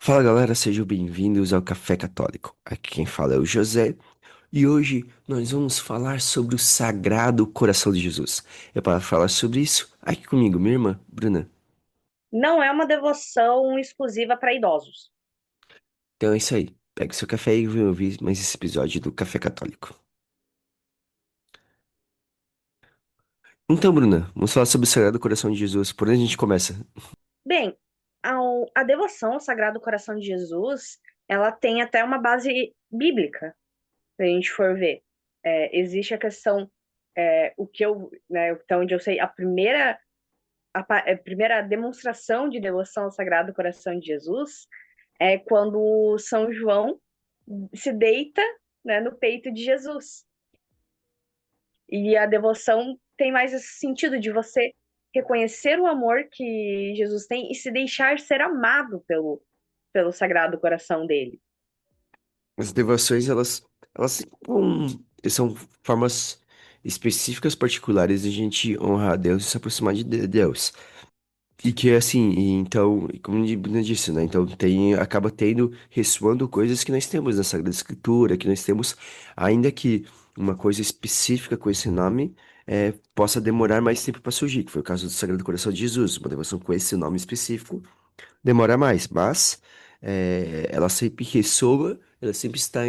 Fala galera, sejam bem-vindos ao Café Católico. Aqui quem fala é o José e hoje nós vamos falar sobre o Sagrado Coração de Jesus. É para falar sobre isso aqui comigo, minha irmã, Bruna. Não é uma devoção exclusiva para idosos. Então é isso aí. Pegue seu café e vem ouvir mais esse episódio do Café Católico. Então, Bruna, vamos falar sobre o Sagrado Coração de Jesus. Por onde a gente começa? Bem, a devoção ao Sagrado Coração de Jesus, ela tem até uma base bíblica, se a gente for ver. Existe a questão, o que eu, né, até onde eu sei, a primeira demonstração de devoção ao Sagrado Coração de Jesus é quando São João se deita, né, no peito de Jesus. E a devoção tem mais esse sentido de você reconhecer o amor que Jesus tem e se deixar ser amado pelo Sagrado Coração dele. As devoções, elas são formas específicas, particulares de a gente honrar a Deus e se aproximar de Deus. E que assim, então, como o Bruno disse, né? Então acaba tendo, ressoando coisas que nós temos na Sagrada Escritura, que nós temos, ainda que uma coisa específica com esse nome possa demorar mais tempo para surgir, que foi o caso do Sagrado Coração de Jesus, uma devoção com esse nome específico demora mais, mas ela sempre ressoa, ela sempre está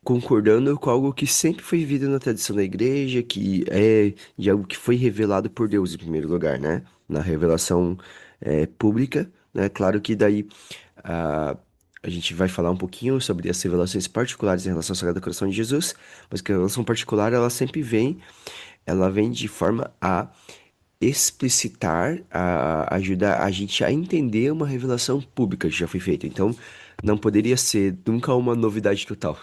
concordando com algo que sempre foi vivido na tradição da igreja, que é de algo que foi revelado por Deus em primeiro lugar, né? Na revelação pública, né? Claro que daí a, a gente vai falar um pouquinho sobre as revelações particulares em relação ao Sagrado Coração de Jesus, mas que a revelação particular ela vem de forma a explicitar, a ajudar a gente a entender uma revelação pública que já foi feita. Então, não poderia ser nunca uma novidade total.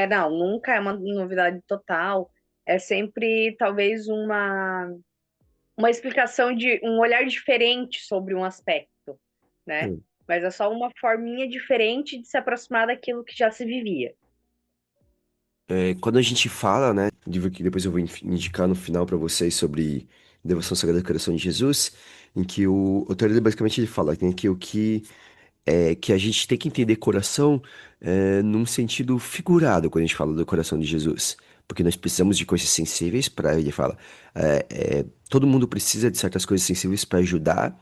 Não, nunca é uma novidade total. É sempre talvez uma explicação de um olhar diferente sobre um aspecto, né? Hum. Mas é só uma forminha diferente de se aproximar daquilo que já se vivia. Quando a gente fala, né, livro que depois eu vou indicar no final para vocês sobre Devoção Sagrada do Coração de Jesus, em que o autor ele basicamente ele fala, né, que o que a gente tem que entender coração num sentido figurado quando a gente fala do coração de Jesus. Porque nós precisamos de coisas sensíveis para, ele fala, todo mundo precisa de certas coisas sensíveis para ajudar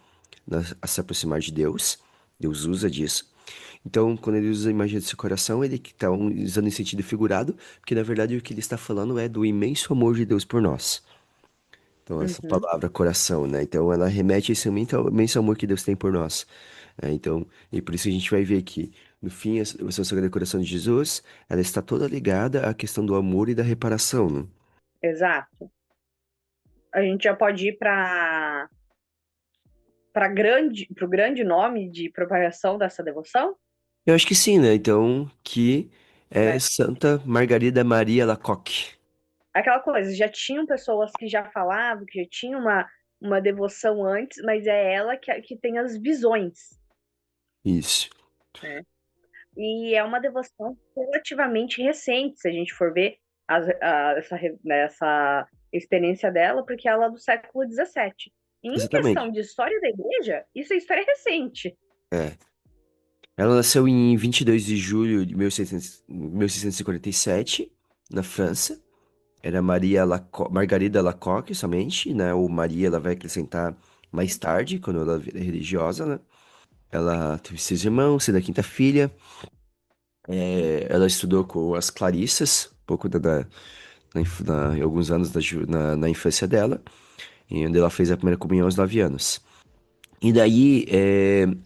a se aproximar de Deus. Deus usa disso. Então, quando ele usa a imagem desse coração, ele está usando em sentido figurado, porque na verdade o que ele está falando é do imenso amor de Deus por nós. Então, essa Uhum. palavra coração, né? Então, ela remete a esse imenso amor que Deus tem por nós. Então, e por isso a gente vai ver que, no fim, a devoção sagrada do coração de Jesus, ela está toda ligada à questão do amor e da reparação, né? Exato. A gente já pode ir para o grande nome de propagação dessa devoção, Eu acho que sim, né? Então, que é né? Santa Margarida Maria Alacoque. Aquela coisa, já tinham pessoas que já falavam, que já tinham uma devoção antes, mas é ela que tem as visões, Isso. né? E é uma devoção relativamente recente, se a gente for ver essa experiência dela, porque ela é do século XVII. Em questão Exatamente. de história da igreja, isso é história recente. É. Ela nasceu em 22 de julho de 1647, na França. Era Margarida Alacoque somente, né? Ou Maria, ela vai acrescentar mais tarde, quando ela vira religiosa, né? Ela teve 6 irmãos, sendo a quinta filha. Ela estudou com as Clarissas, um pouco em alguns anos na infância dela, e onde ela fez a primeira comunhão aos 9 anos. E daí,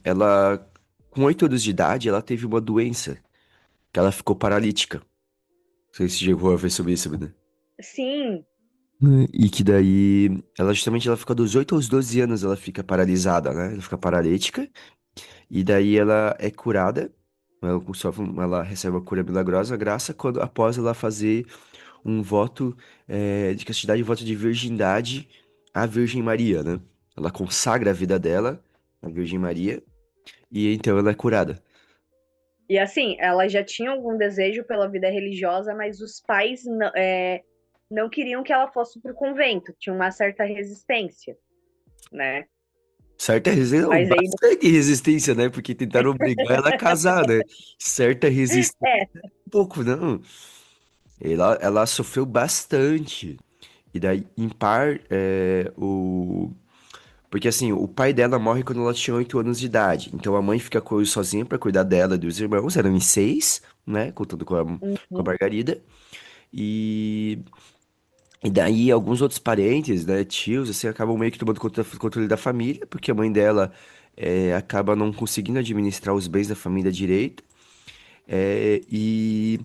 ela, com 8 anos de idade, ela teve uma doença, que ela ficou paralítica. Não sei se você chegou a ver sobre isso, né? Sim, E que daí, ela justamente ela fica dos 8 aos 12 anos, ela fica paralisada, né? Ela fica paralítica, e daí ela é curada, ela recebe uma cura milagrosa, após ela fazer um voto de castidade, um voto de virgindade à Virgem Maria, né? Ela consagra a vida dela à Virgem Maria e então ela é curada. e assim, ela já tinha algum desejo pela vida religiosa, mas os pais não queriam que ela fosse para o convento, tinha uma certa resistência, né? Certa resistência, não, Mas aí, bastante resistência, né? Porque tentaram obrigar ela a casar, né? Certa resistência, é, um pouco, não. Ela sofreu bastante. E daí, em par, porque assim, o pai dela morre quando ela tinha 8 anos de idade. Então a mãe fica sozinha pra cuidar dela e dos irmãos. Eram em seis, né? Contando com a uhum, Margarida. E, e daí alguns outros parentes, né? Tios, assim, acabam meio que tomando controle da família. Porque a mãe dela acaba não conseguindo administrar os bens da família direito. É, e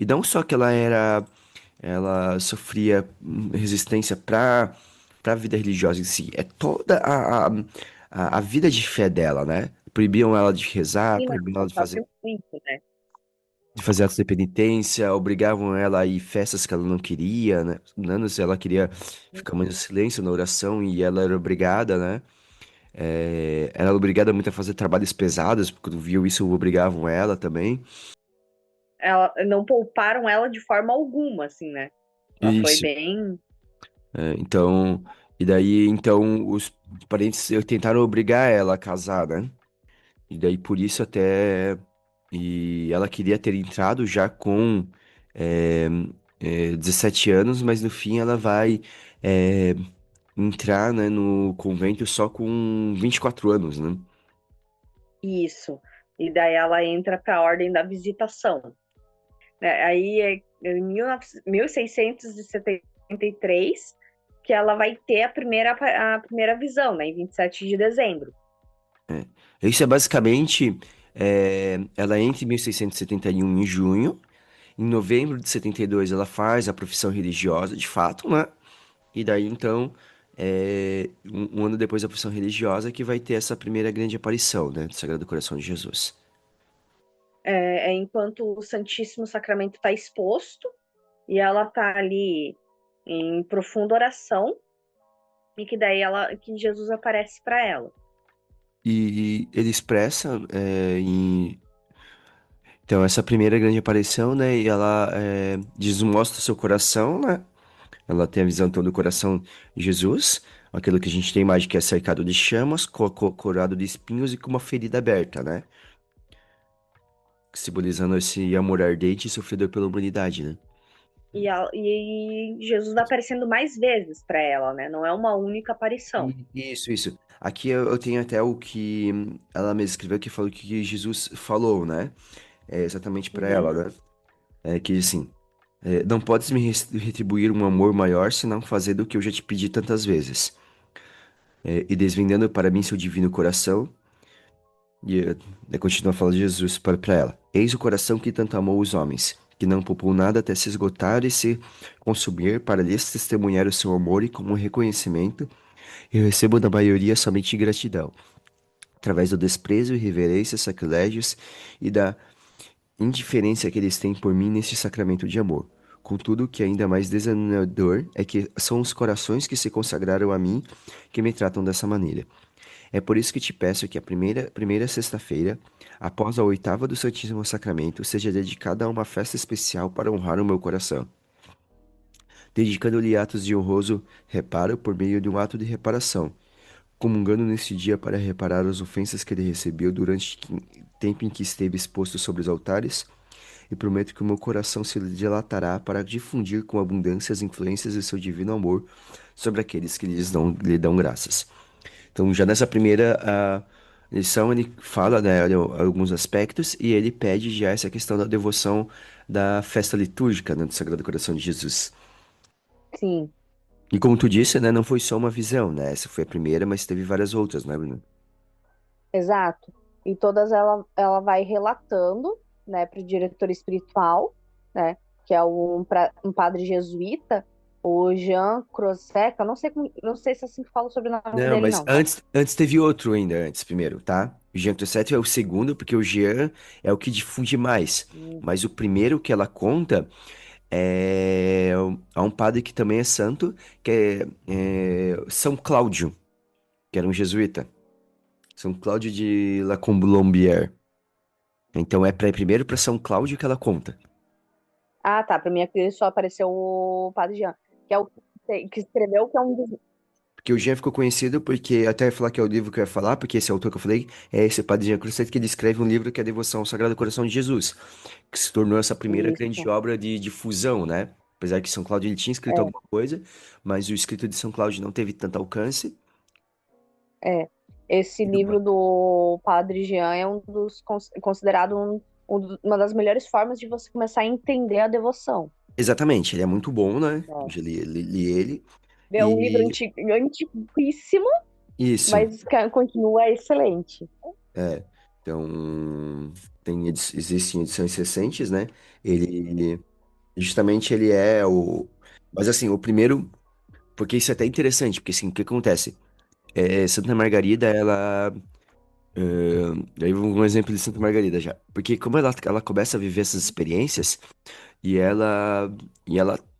não só que ela sofria resistência para a vida religiosa em si, é toda a vida de fé dela, né? Proibiam ela de rezar, e proibiam ela ela sofre muito, né? de fazer atos de penitência, obrigavam ela a ir em festas que ela não queria, né? Se ela queria ficar mais no silêncio na oração e ela era obrigada, né? Ela era obrigada muito a fazer trabalhos pesados, porque quando viu isso, obrigavam ela também. Não pouparam ela de forma alguma, assim, né? Ela foi Isso. bem. Então, e daí, então, os parentes tentaram obrigar ela a casar, né? E daí, por isso até, e ela queria ter entrado já com é, 17 anos, mas no fim ela vai é, entrar, né, no convento só com 24 anos, né? Isso. E daí ela entra para a Ordem da Visitação, né? Aí é em 1673 que ela vai ter a primeira visão, né? Em 27 de dezembro. Isso é basicamente, ela entra em 1671 em junho, em novembro de 72 ela faz a profissão religiosa, de fato, né? E daí, então, um ano depois da profissão religiosa que vai ter essa primeira grande aparição, né, do Sagrado Coração de Jesus. Enquanto o Santíssimo Sacramento está exposto e ela está ali em profunda oração e que daí que Jesus aparece para ela. E ele expressa então, essa primeira grande aparição, né, e ela desmostra seu coração, né, ela tem a visão então do coração de Jesus, aquilo que a gente tem imagem que é cercado de chamas, corado de espinhos e com uma ferida aberta, né, simbolizando esse amor ardente e sofredor pela humanidade, né. E Jesus vai aparecendo mais vezes para ela, né? Não é uma única aparição. Isso, isso. Aqui eu tenho até o que ela mesma escreveu que falou que Jesus falou, né? É exatamente para Uhum. ela, né? É que assim, não podes me retribuir um amor maior se não fazer do que eu já te pedi tantas vezes. E desvendando para mim seu divino coração, e continua falando Jesus para ela. Eis o coração que tanto amou os homens, que não poupou nada até se esgotar e se consumir para lhes testemunhar o seu amor e como reconhecimento, eu recebo da maioria somente gratidão através do desprezo, irreverência, sacrilégios e da indiferença que eles têm por mim neste sacramento de amor. Contudo, o que é ainda mais desanimador é que são os corações que se consagraram a mim que me tratam dessa maneira. É por isso que te peço que a primeira sexta-feira, após a oitava do Santíssimo Sacramento, seja dedicada a uma festa especial para honrar o meu coração, dedicando-lhe atos de honroso reparo por meio de um ato de reparação, comungando neste dia para reparar as ofensas que ele recebeu durante o tempo em que esteve exposto sobre os altares, e prometo que o meu coração se dilatará para difundir com abundância as influências de seu divino amor sobre aqueles que lhe dão graças. Então, já nessa primeira lição, ele fala, né, alguns aspectos e ele pede já essa questão da devoção da festa litúrgica, né, do Sagrado Coração de Jesus. Sim, E como tu disse, né, não foi só uma visão, né? Essa foi a primeira, mas teve várias outras, né, Bruno? exato. E todas ela vai relatando, né, para o diretor espiritual, né, que é um padre jesuíta, o Jean Crozet, não sei se é assim que fala sobre o nome Não, dele, mas não, tá? antes teve outro ainda, antes, primeiro, tá? O Jean Crosset é o segundo, porque o Jean é o que difunde mais. Hum. Mas o primeiro que ela conta é um padre que também é santo, que é São Cláudio, que era um jesuíta. São Cláudio de La Colombière. Então é primeiro para São Cláudio que ela conta. Ah, tá. Para mim aqui só apareceu o padre Jean, que é o que escreveu, que é um dos. Porque o Jean ficou conhecido porque, até ia falar que é o livro que eu ia falar, porque esse autor que eu falei é esse Padre Jean Cruzet, que ele escreve um livro que é a Devoção ao Sagrado Coração de Jesus, que se tornou essa primeira grande Isso. obra de difusão, né? Apesar que São Cláudio ele tinha escrito É, alguma coisa, mas o escrito de São Cláudio não teve tanto alcance. é. Esse livro do Padre Jean é considerado uma das melhores formas de você começar a entender a devoção. Exatamente, ele é muito bom, né? Eu Né? já li ele. É um livro E antiguíssimo, isso, mas continua excelente. é. Então, existem edições recentes, né? Ele, justamente ele é o... Mas assim, o primeiro, porque isso é até interessante, porque assim, o que acontece? Santa Margarida, ela... Daí um exemplo de Santa Margarida já. Porque como ela começa a viver essas experiências, e ela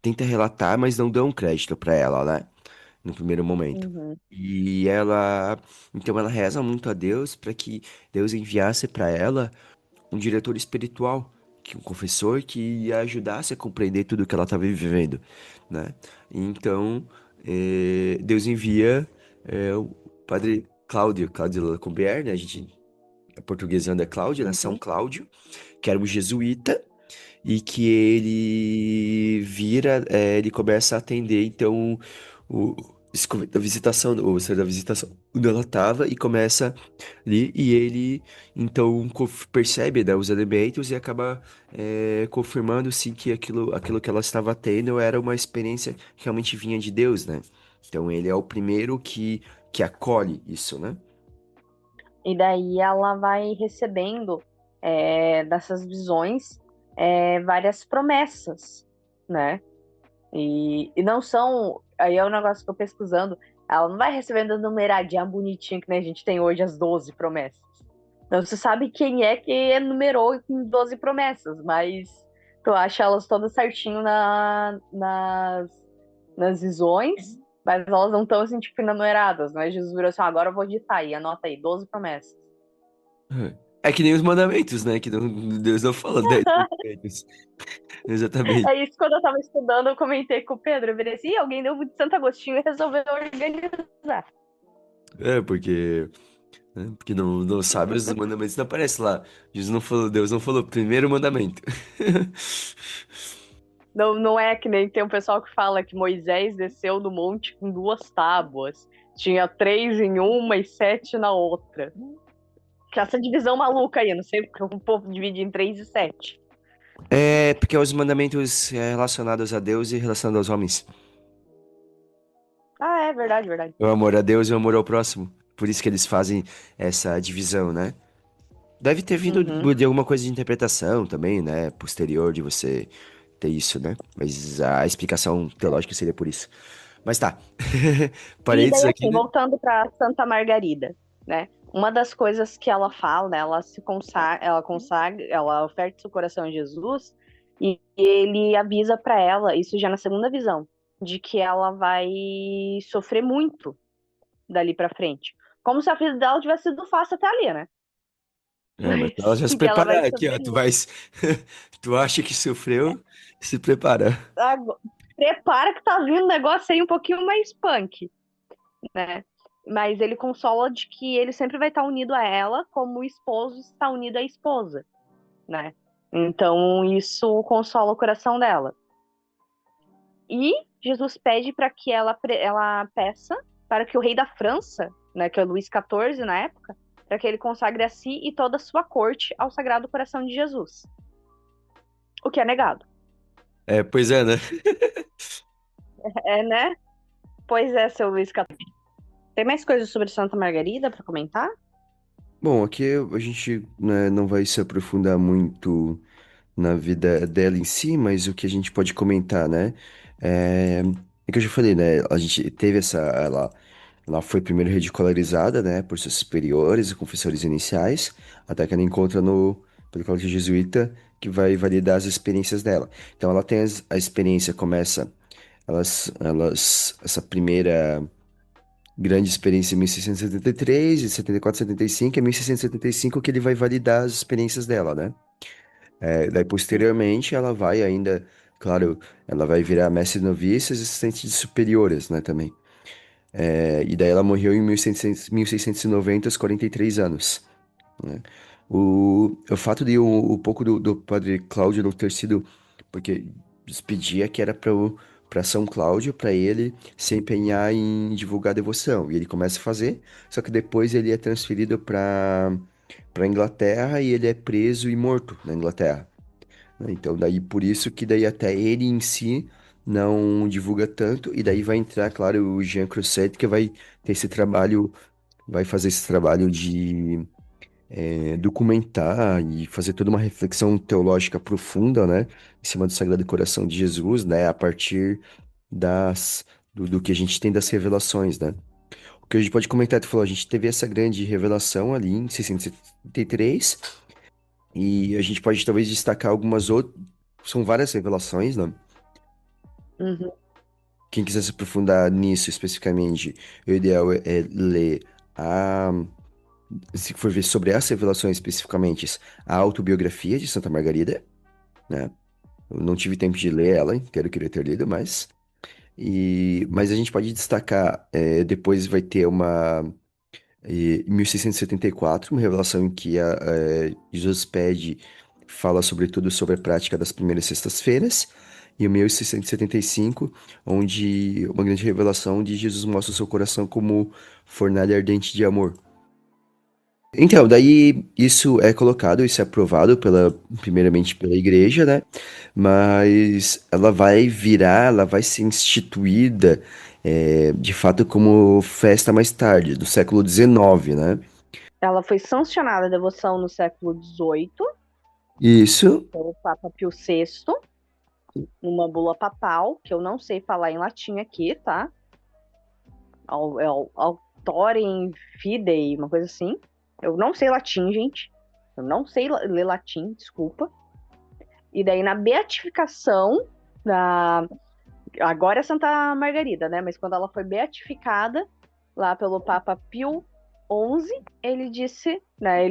tenta relatar, mas não dão crédito pra ela, né? No primeiro momento. Uhum. E ela, então ela reza muito a Deus para que Deus enviasse para ela um diretor espiritual, que um confessor que a ajudasse a compreender tudo que ela estava vivendo, né? Então, Deus envia o Padre Cláudio Lacombier, né? A gente a portuguesando é Cláudio, né? São Uhum. Cláudio, que era um jesuíta e que ele ele começa a atender, então, o, da visitação, o ser da visitação, onde ela estava, e começa ali, e ele, então, percebe, né, os elementos e acaba confirmando, sim, que aquilo que ela estava tendo era uma experiência que realmente vinha de Deus, né? Então, ele é o primeiro que acolhe isso, né? E daí ela vai recebendo dessas visões várias promessas, né? E não são. Aí é um negócio que eu pesquisando. Ela não vai recebendo numeradinha bonitinha que nem a gente tem hoje as 12 promessas. Então você sabe quem é que enumerou em 12 promessas, mas tu acha elas todas certinho nas visões, mas elas não estão assim, tipo, enumeradas. Mas Jesus virou assim: "Ah, agora eu vou ditar aí, anota aí, 12 promessas." É que nem os mandamentos, né? Que Deus não fala 10 mandamentos. Exatamente. É isso, quando eu tava estudando, eu comentei com o Pedro, eu virei assim: "Ih, alguém deu de Santo Agostinho e resolveu organizar." Porque não sabe os mandamentos não aparece lá. Jesus não falou, Deus não falou, primeiro mandamento. Não, não é que nem tem um pessoal que fala que Moisés desceu do monte com duas tábuas. Tinha três em uma e sete na outra. Que essa divisão maluca aí, não sei porque o povo divide em três e sete. É porque é os mandamentos relacionados a Deus e relacionados aos homens. Ah, é verdade, verdade. O amor a Deus e o amor ao próximo. Por isso que eles fazem essa divisão, né? Deve ter vindo Uhum. de alguma coisa de interpretação também, né? Posterior de você ter isso, né? Mas a explicação teológica seria por isso. Mas tá. E Parênteses daí, aqui, assim, né? voltando para Santa Margarida, né? Uma das coisas que ela fala, né? Ela oferta seu coração a Jesus e ele avisa para ela, isso já na segunda visão, de que ela vai sofrer muito dali para frente. Como se a vida dela tivesse sido fácil até ali, né? Mas ela Mas já se que ela vai prepara aqui, ó. sofrer Tu muito. vai. Tu acha que sofreu? Se prepara. Prepara que tá vindo um negócio aí um pouquinho mais punk, né? Mas ele consola de que ele sempre vai estar unido a ela, como o esposo está unido à esposa, né? Então isso consola o coração dela. E Jesus pede para que ela peça para que o rei da França, né, que é Luís XIV na época, para que ele consagre a si e toda a sua corte ao Sagrado Coração de Jesus. O que é negado. Pois é, né? É, né? Pois é, seu Luís XIV. Tem mais coisas sobre Santa Margarida para comentar? Bom, aqui a gente, né, não vai se aprofundar muito na vida dela em si, mas o que a gente pode comentar, né? É, é que eu já falei, né? A gente teve ela foi primeiro ridicularizada, né, por seus superiores e confessores iniciais, até que ela encontra pelo colégio jesuíta que vai validar as experiências dela. Então ela tem a experiência, começa, essa primeira grande experiência em 1673, de 74, 75, é 1675 que ele vai validar as experiências dela, né? Daí, posteriormente, ela vai ainda, claro, ela vai virar mestre de noviças e assistente de superiores, né, também. E daí ela morreu em 1690, aos 43 anos, né? O fato de o pouco do padre Cláudio não ter sido, porque se pedia que era para São Cláudio, para ele se empenhar em divulgar a devoção, e ele começa a fazer, só que depois ele é transferido para Inglaterra e ele é preso e morto na Inglaterra, né? Então daí por isso que daí até ele em si não divulga tanto, e daí vai entrar, claro, o Jean Crusade, que vai ter esse trabalho, vai fazer esse trabalho de documentar e fazer toda uma reflexão teológica profunda, né, em cima do Sagrado Coração de Jesus, né, a partir do que a gente tem das revelações, né. O que a gente pode comentar, tu falou, a gente teve essa grande revelação ali em 673, e a gente pode talvez destacar algumas outras, são várias revelações, né. Uhum. Quem quiser se aprofundar nisso especificamente, o ideal é ler a se for ver sobre as revelações especificamente, a autobiografia de Santa Margarida, né? Eu não tive tempo de ler ela, queria ter lido, mas a gente pode destacar, depois vai ter em 1674, uma revelação em que Jesus pede, fala sobretudo sobre a prática das primeiras sextas-feiras, e o 1675, onde uma grande revelação onde Jesus mostra o seu coração como fornalha ardente de amor. Então, daí isso é colocado, isso é aprovado primeiramente pela igreja, né? Mas ela vai ser instituída, de fato, como festa mais tarde, do século XIX, né? Ela foi sancionada a devoção no século XVIII Isso, pelo Papa Pio VI, numa bula papal, que eu não sei falar em latim aqui, tá? Autorem Fidei, uma coisa assim. Eu não sei latim, gente. Eu não sei ler latim, desculpa. E daí na beatificação da. Agora é Santa Margarida, né? Mas quando ela foi beatificada lá pelo Papa Pio XI, ele disse, né?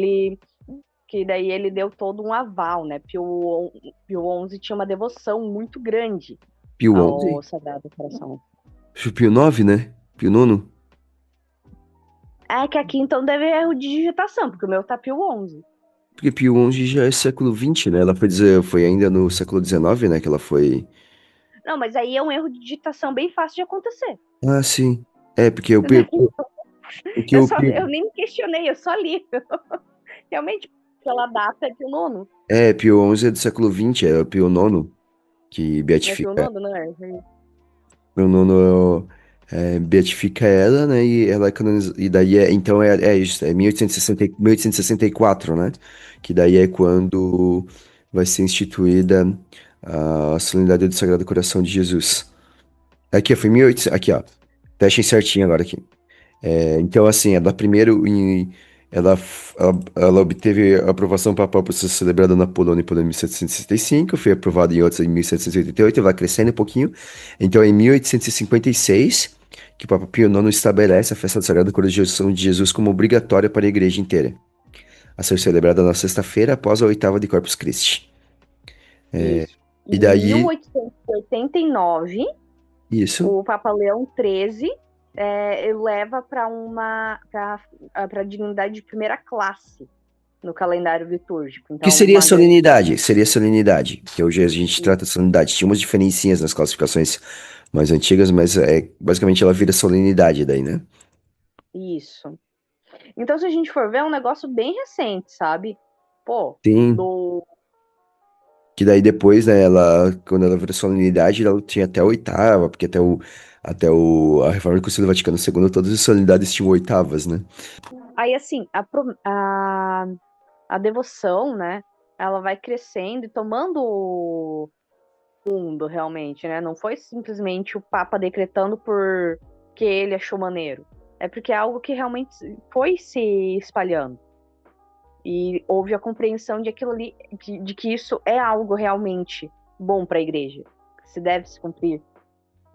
Que daí ele deu todo um aval, né? Pio XI tinha uma devoção muito grande Pio ao XI, Sagrado Coração. Pio IX, né? Pio IX. É que aqui então deve erro de digitação, porque o meu tá Pio XI. Porque Pio XI já é século XX, né? Ela foi ainda no século XIX, né? Que ela foi. Não, mas aí é um erro de digitação bem fácil de acontecer. Ah, sim. É, porque porque Eu nem me questionei, eu só li. Realmente, pela data é Pio IX. Pio XI é do século XX, é o Pio IX que É Pio beatifica. IX, não é? Meu nono beatifica ela, né? E ela é canonizada. E daí então é isso, é 1864, né? Que daí é quando vai ser instituída a solenidade do Sagrado Coração de Jesus. Aqui, foi 1800. Aqui, ó. Deixem certinho agora aqui. Então, assim, ela obteve a aprovação papal para ser celebrada na Polônia em 1765, foi aprovada em outras em 1788, vai crescendo um pouquinho. Então, em 1856, que o Papa Pio IX estabelece a festa da Sagrada Coração de Jesus como obrigatória para a igreja inteira, a ser celebrada na sexta-feira após a oitava de Corpus Christi. Isso. E Em daí, 1889, isso. o Papa Leão XIII leva para a dignidade de primeira classe no calendário litúrgico. Que Então, seria uma grande. solenidade? Seria solenidade, que hoje a gente trata de solenidade. Tinha umas diferencinhas nas classificações mais antigas, mas basicamente ela vira solenidade daí, né? Isso. Então, se a gente for ver, é um negócio bem recente, sabe? Pô, Sim, do. que daí depois, né, quando ela vira solenidade, ela tinha até a oitava, porque a Reforma do Concílio Vaticano II, todas as solenidades tinham oitavas, né? Aí, assim, a devoção, né? Ela vai crescendo e tomando o mundo realmente, né? Não foi simplesmente o Papa decretando porque ele achou maneiro. É porque é algo que realmente foi se espalhando. E houve a compreensão de aquilo ali, de que isso é algo realmente bom para a igreja. Que se deve se cumprir,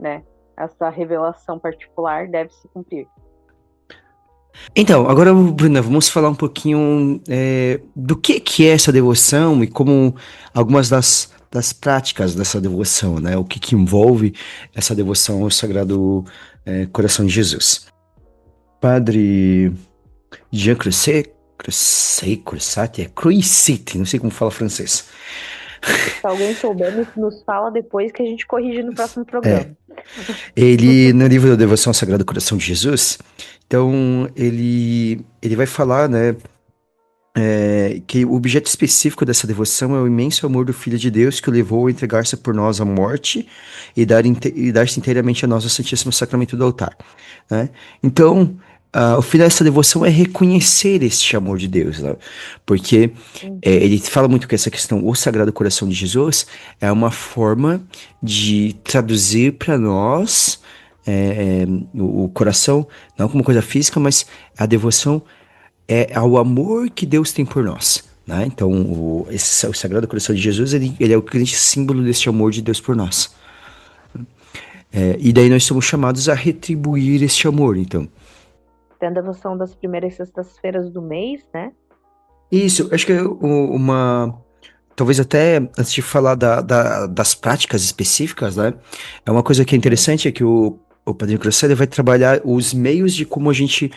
né? Essa revelação particular deve se cumprir. Então, agora, Bruna, vamos falar um pouquinho do que é essa devoção e como algumas das das práticas dessa devoção, né? O que que envolve essa devoção ao Sagrado Coração de Jesus. Padre Jean Crusat, Cruicite, não sei como fala francês. Se alguém souber, nos fala depois que a gente corrige no próximo É, programa. ele, no livro da Devoção ao Sagrado Coração de Jesus, então ele vai falar, né, que o objeto específico dessa devoção é o imenso amor do Filho de Deus que o levou a entregar-se por nós à morte e dar-se inteiramente a nós o Santíssimo Sacramento do altar, né? Então, o fim dessa devoção é reconhecer este amor de Deus, né? Porque ele fala muito que essa questão, o Sagrado Coração de Jesus, é uma forma de traduzir para nós o coração, não como coisa física, mas a devoção é ao amor que Deus tem por nós, né? Então, o Sagrado Coração de Jesus, ele é o grande símbolo deste amor de Deus por nós. E daí nós somos chamados a retribuir este amor, então. Tem a devoção das primeiras sextas-feiras do mês, né? Isso, acho que é talvez até antes de falar das práticas específicas, né? É uma coisa que é interessante, é que o Padrinho Crosselli vai trabalhar os meios de como a gente,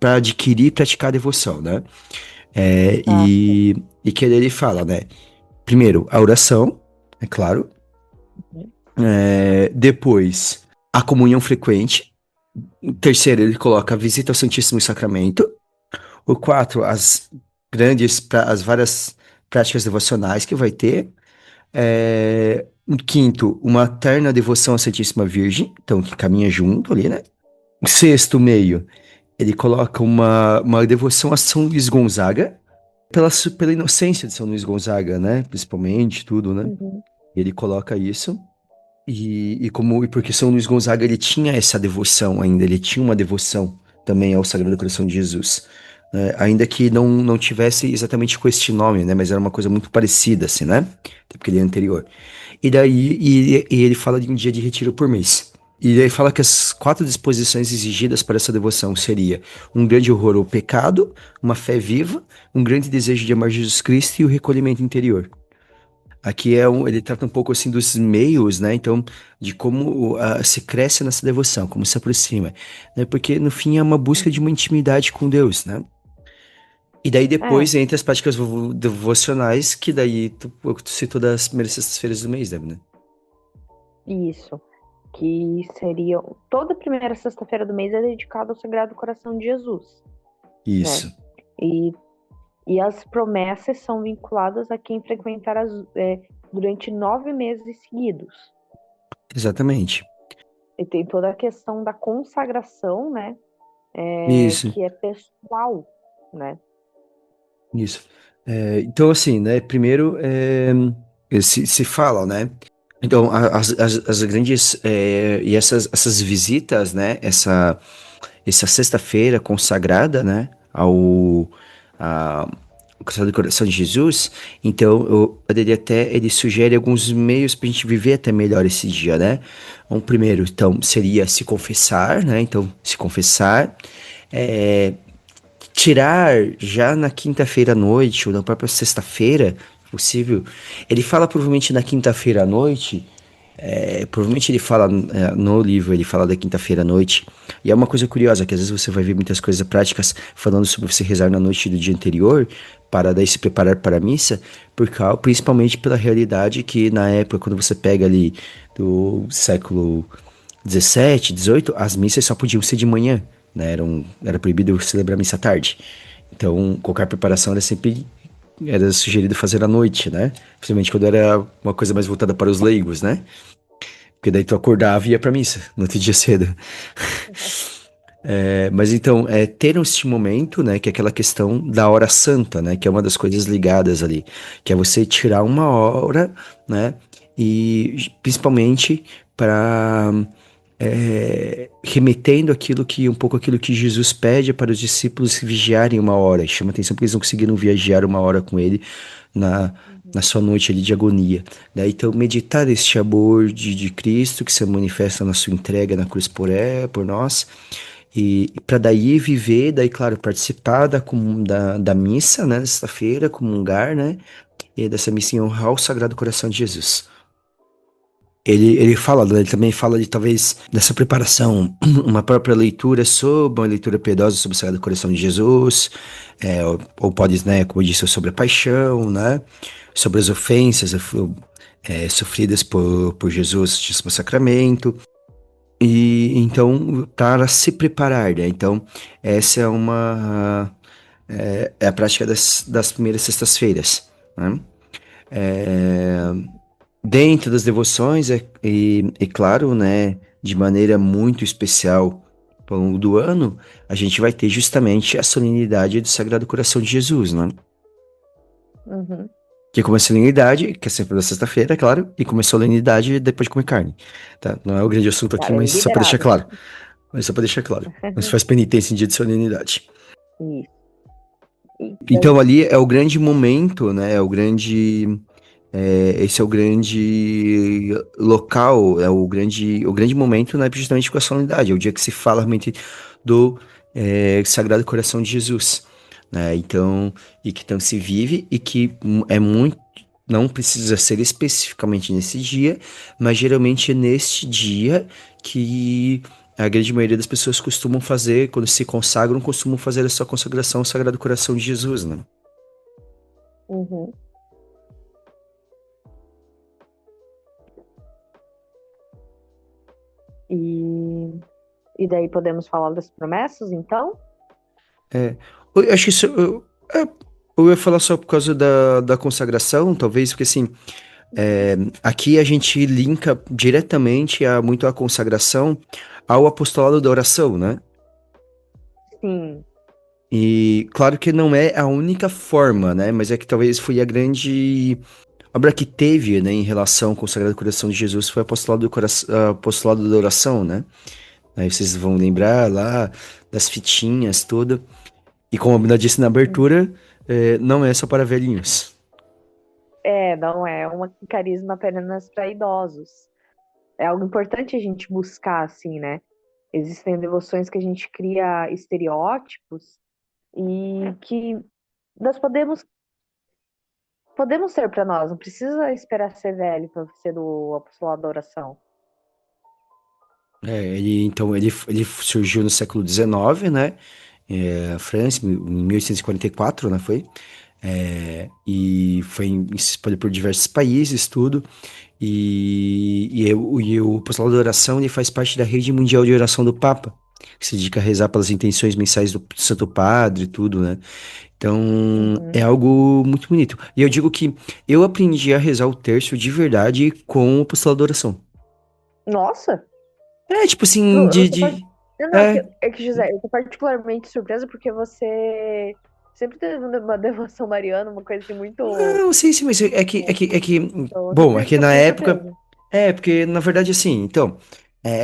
para adquirir e praticar a devoção, né? Tá. E que ele fala, né? Primeiro, a oração, é claro. Uhum. Depois, a comunhão frequente. Terceiro, ele coloca a visita ao Santíssimo Sacramento. O quatro, as várias práticas devocionais que vai ter. O quinto, uma terna devoção à Santíssima Virgem, então que caminha junto ali, né? O sexto meio, ele coloca uma devoção a São Luís Gonzaga, pela inocência de São Luís Gonzaga, né? Principalmente, tudo, né? Uhum. Ele coloca isso. E porque São Luís Gonzaga ele tinha essa devoção ainda, ele tinha uma devoção também ao Sagrado Coração de Jesus, né? Ainda que não tivesse exatamente com este nome, né? Mas era uma coisa muito parecida, assim, né? Até porque ele é anterior. E ele fala de um dia de retiro por mês. E daí fala que as quatro disposições exigidas para essa devoção seria um grande horror ao pecado, uma fé viva, um grande desejo de amar Jesus Cristo e o recolhimento interior. Aqui ele trata um pouco assim dos meios, né? Então, de como se cresce nessa devoção, como se aproxima, né? Porque no fim é uma busca de uma intimidade com Deus, né? E daí É, depois, entre as práticas devocionais, que daí tu citou das primeiras sextas-feiras do mês, Débora, né? isso. Que seria. Toda primeira sexta-feira do mês é dedicada ao Sagrado Coração de Jesus, né? Isso, E, e as promessas são vinculadas a quem frequentar durante 9 meses seguidos. exatamente. E tem toda a questão da consagração, né? Isso, Que é pessoal, né? isso. Então, assim, né? Primeiro, se fala, né? Então, as grandes. E essas visitas, né? Essa sexta-feira consagrada, né, ao Sagrado Coração de Jesus, então eu poderia até, ele sugere alguns meios para a gente viver até melhor esse dia, né? Um primeiro, então, seria se confessar, né? Então, se confessar, é, tirar já na quinta-feira à noite, ou na própria sexta-feira, possível. Ele fala provavelmente na quinta-feira à noite, provavelmente ele fala no livro, ele fala da quinta-feira à noite. E é uma coisa curiosa, que às vezes você vai ver muitas coisas práticas falando sobre você rezar na noite do dia anterior, para daí se preparar para a missa, principalmente pela realidade que na época, quando você pega ali do século 17, 18, as missas só podiam ser de manhã, né? Era proibido celebrar missa à tarde. Então, qualquer preparação era sugerido fazer à noite, né? Principalmente quando era uma coisa mais voltada para os leigos, né? Porque daí tu acordava e ia pra missa no outro dia cedo. Mas então, ter este momento, né, que é aquela questão da hora santa, né, que é uma das coisas ligadas ali, que é você tirar uma hora, né, e principalmente para remetendo um pouco aquilo que Jesus pede para os discípulos vigiarem uma hora. E chama atenção porque eles não conseguiram vigiar uma hora com ele na, na Uhum. sua noite ali de agonia. Né? Então, meditar este amor de Cristo que se manifesta na sua entrega na cruz por nós. E para daí viver, daí, claro, participar da missa, né, sexta-feira, comungar, né? e dessa missa em honra ao Sagrado Coração de Jesus. Ele fala, ele também fala de talvez dessa preparação, uma própria leitura sobre uma leitura piedosa sobre o Sagrado Coração de Jesus, ou pode, né, como eu disse, sobre a paixão, né, sobre as ofensas sofridas por Jesus, Santíssimo Sacramento, e então para se preparar, né, então essa é a prática das primeiras sextas-feiras, né. Dentro das devoções, e claro, né, de maneira muito especial ao longo do ano, a gente vai ter justamente a solenidade do Sagrado Coração de Jesus, né? Uhum. Que como a solenidade, que é sempre na sexta-feira, é claro, e como a solenidade depois de comer carne, tá? Não é o grande assunto aqui, Cara, mas só para deixar liberado. claro. Mas só para deixar claro. Mas faz penitência em dia de solenidade. Isso. E Então daí? ali é o grande momento, né? Esse é o grande local, é o grande momento, né, justamente com a solenidade, é o dia que se fala realmente do Sagrado Coração de Jesus, né, então, e que então se vive e que é muito, não precisa ser especificamente nesse dia, mas geralmente é neste dia que a grande maioria das pessoas costumam fazer, quando se consagram, costumam fazer a sua consagração ao Sagrado Coração de Jesus, né. Uhum. E, e daí podemos falar das promessas, então? É, eu acho que isso. Eu ia falar só por causa da consagração, talvez, porque assim, aqui a gente linka diretamente muito a consagração ao apostolado da oração, né? Sim. E claro que não é a única forma, né? Mas é que talvez foi a grande obra que teve, né, em relação com o Sagrado Coração de Jesus, foi o apostolado da oração, né? Aí vocês vão lembrar lá das fitinhas, tudo. E como a Bruna disse na abertura, não é só para velhinhos. É, não é um carisma apenas para idosos. É algo importante a gente buscar, assim, né? Existem devoções que a gente cria estereótipos e que nós podemos ser para nós, não precisa esperar ser velho para ser do apostolado da oração. Então, ele surgiu no século XIX, né? França, em 1844, né? Foi. E foi espalhado por diversos países, tudo. E o apostolado da oração, ele faz parte da rede mundial de oração do Papa, que se dedica a rezar pelas intenções mensais do Santo Padre e tudo, né? Então, é Uhum. algo muito bonito. E eu digo que eu aprendi a rezar o terço de verdade com o apostolado da oração. Nossa, Tipo assim, você pode. Não, É, é que, José, eu tô particularmente surpresa porque você sempre teve uma devoção mariana, uma coisa assim muito. não, sim, sim, mas Então, eu bom, é sempre que fico na bem época, surpresa. porque na verdade assim, então,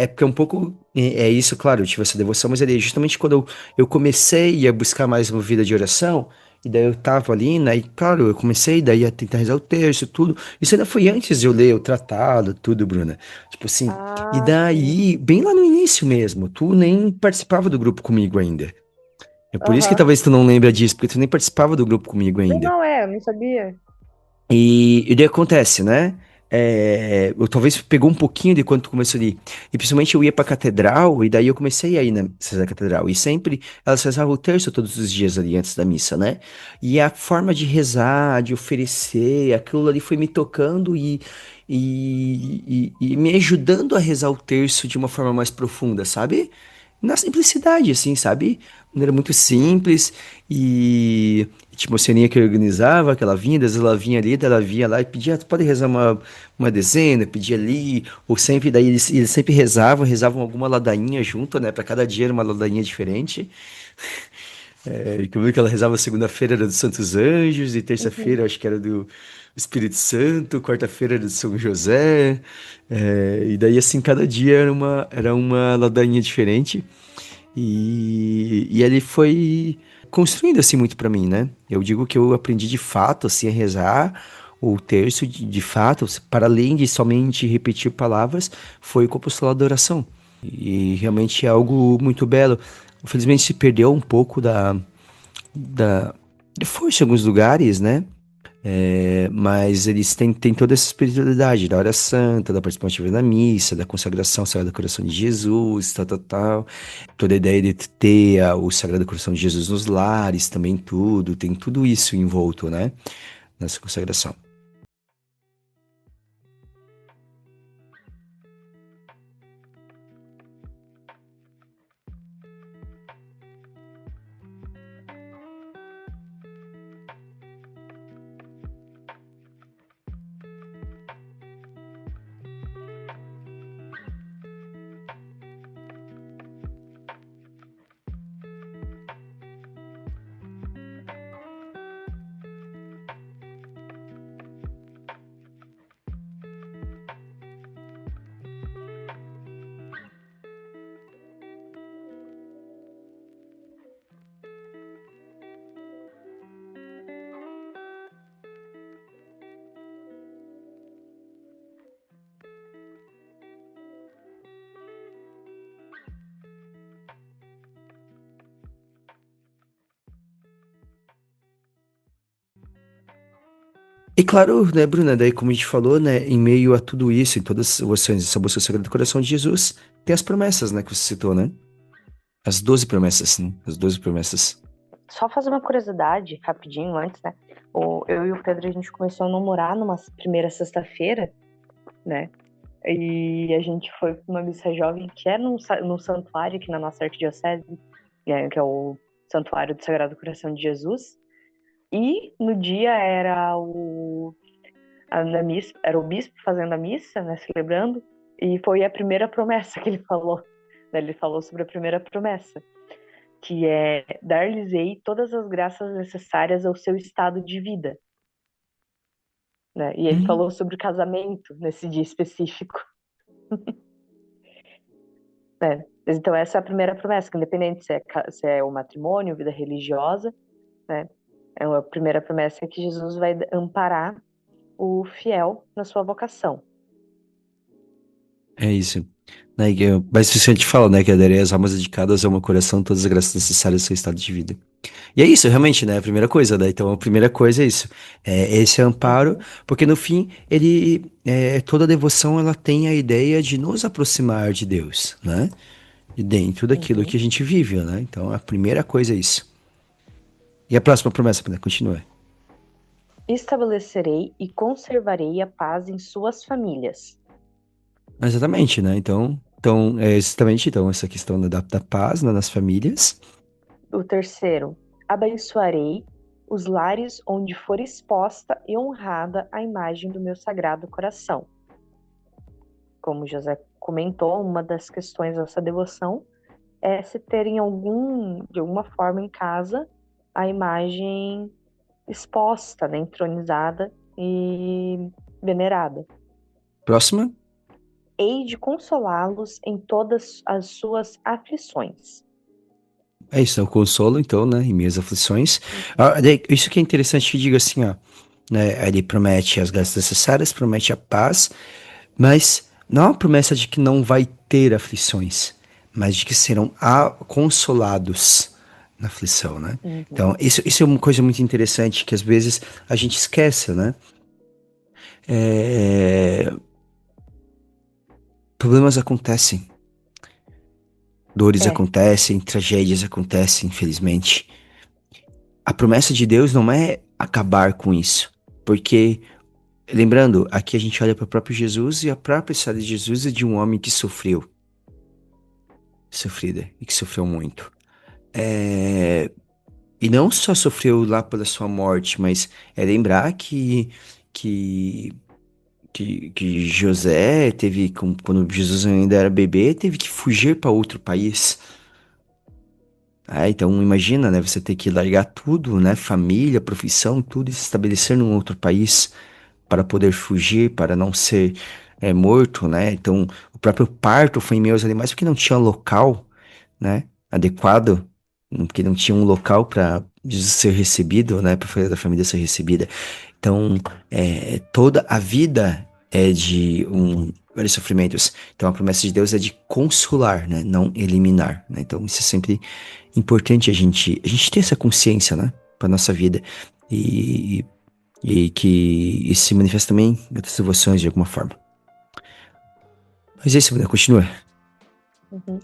porque um pouco, isso, claro, eu tive essa devoção, mas ali, justamente quando eu comecei a buscar mais uma vida de oração, e daí eu tava ali, né, e claro, eu comecei daí a tentar rezar o terço, tudo, isso ainda foi antes de eu ler o tratado, tudo, Bruna, tipo assim, e Ah, sim. daí, bem lá no início mesmo, tu nem participava do grupo comigo ainda, é por isso que Aham. talvez tu não lembra disso, porque tu nem participava do grupo comigo Não, ainda. não é, eu não sabia. E daí acontece, né? Eu talvez pegou um pouquinho de quando tu começou ali. E principalmente eu ia pra catedral, e daí eu comecei a ir na catedral. E sempre elas rezavam o terço todos os dias ali antes da missa, né? E a forma de rezar, de oferecer, aquilo ali foi me tocando e me ajudando a rezar o terço de uma forma mais profunda, sabe? Na simplicidade, assim, sabe? De maneira muito simples e tipo, a mocinha que organizava, que ela vinha, às vezes ela vinha ali, daí ela vinha lá e pedia, tu pode rezar uma dezena, pedia ali, ou sempre, daí eles sempre rezavam alguma ladainha junto, né? Pra cada dia era uma ladainha diferente. E que eu vi que ela rezava segunda-feira era dos Santos Anjos, e Uhum. terça-feira acho que era do Espírito Santo, quarta-feira era do São José, e daí assim, cada dia era uma ladainha diferente. E ele foi construindo assim muito pra mim, né? Eu digo que eu aprendi de fato assim a rezar o terço de fato, para além de somente repetir palavras, foi com o apostolado da oração. E realmente é algo muito belo. Infelizmente se perdeu um pouco da força em alguns lugares, né? Mas eles têm toda essa espiritualidade da hora santa, da participativa da missa, da consagração ao Sagrado Coração de Jesus, tal, tal, tal. Toda a ideia de ter o Sagrado Coração de Jesus nos lares, também tudo, tem tudo isso envolto, né? Nessa consagração. E claro, né, Bruna, daí como a gente falou, né, em meio a tudo isso, em todas essa busca do Sagrado Coração de Jesus, tem as promessas, né, que você citou, né? As 12 promessas, né? As 12 promessas. Só fazer uma curiosidade, rapidinho, antes, né? Eu e o Pedro, a gente começou a namorar numa primeira sexta-feira, né? E a gente foi para uma missa jovem que é num santuário aqui na nossa arquidiocese, que é o Santuário do Sagrado Coração de Jesus. E no dia na missa, era o bispo fazendo a missa, né, celebrando, e foi a primeira promessa que ele falou. Né, ele falou sobre a primeira promessa, que é dar-lhes-ei todas as graças necessárias ao seu estado de vida. Né? E ele Hum. falou sobre casamento nesse dia específico. Né? Então essa é a primeira promessa, que independente se é o matrimônio, vida religiosa, né? É a primeira promessa é que Jesus vai amparar o fiel na sua vocação. É isso. Né, mas isso a gente fala, né, que darei as almas dedicadas ao meu coração todas as graças necessárias ao seu estado de vida. E é isso, realmente, né, a primeira coisa, né, então a primeira coisa é isso, é esse amparo, Uhum, porque no fim, toda devoção, ela tem a ideia de nos aproximar de Deus, né, de dentro daquilo uhum. que a gente vive, né, então a primeira coisa é isso. E a próxima promessa, né, continua. Estabelecerei e conservarei a paz em suas famílias. Exatamente, né, então é exatamente, então, essa questão da paz, né, nas famílias. O terceiro, abençoarei os lares onde for exposta e honrada a imagem do meu sagrado coração. Como José comentou, uma das questões dessa devoção é se terem de alguma forma em casa, a imagem exposta, né, entronizada e venerada. Próxima. Hei de consolá-los em todas as suas aflições. É isso, é o consolo, então, né, em minhas aflições. Uhum. Isso que é interessante que diga assim, ó, né, ele promete as graças necessárias, promete a paz, mas não é uma promessa de que não vai ter aflições, mas de que serão consolados na aflição, né? Uhum. Então, isso é uma coisa muito interessante que às vezes a gente esquece, né? É, Problemas acontecem, dores É, acontecem, tragédias acontecem, infelizmente. A promessa de Deus não é acabar com isso, porque, lembrando, aqui a gente olha para o próprio Jesus e a própria história de Jesus é de um homem que sofrida, e que sofreu muito. É, E não só sofreu lá pela sua morte, mas é lembrar que, que José teve, quando Jesus ainda era bebê, teve que fugir para outro país. Então imagina, né, você ter que largar tudo, né, família, profissão, tudo e se estabelecer num outro país para poder fugir, para não ser morto, né? Então o próprio parto foi em meio aos animais porque não tinha local, né, adequado, porque não tinha um local para Jesus ser recebido, né, para da família ser recebida. Então, toda a vida é de vários sofrimentos. Então, a promessa de Deus é de consolar, né, não eliminar, né? Então, isso é sempre importante a gente ter essa consciência, né, para nossa vida. E e que isso se manifesta também em outras devoções de alguma forma. Mas é isso, Bruna, continua. Uhum.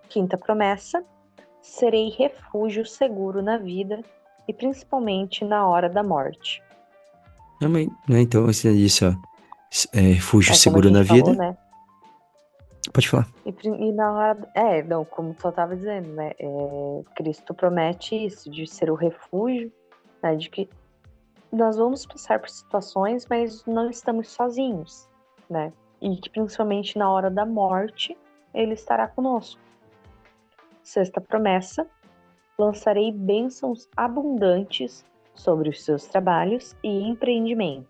Quinta promessa: serei refúgio seguro na vida e principalmente na hora da morte. Amém. Né? Então, você disse, ó, refúgio É como a seguro na gente falou, vida. né? Pode falar. E na hora. É, não, como tu estava dizendo, né? Cristo promete isso, de ser o refúgio, né? De que nós vamos passar por situações, mas não estamos sozinhos, né? E que principalmente na hora da morte, Ele estará conosco. Sexta promessa: lançarei bênçãos abundantes sobre os seus trabalhos e empreendimento.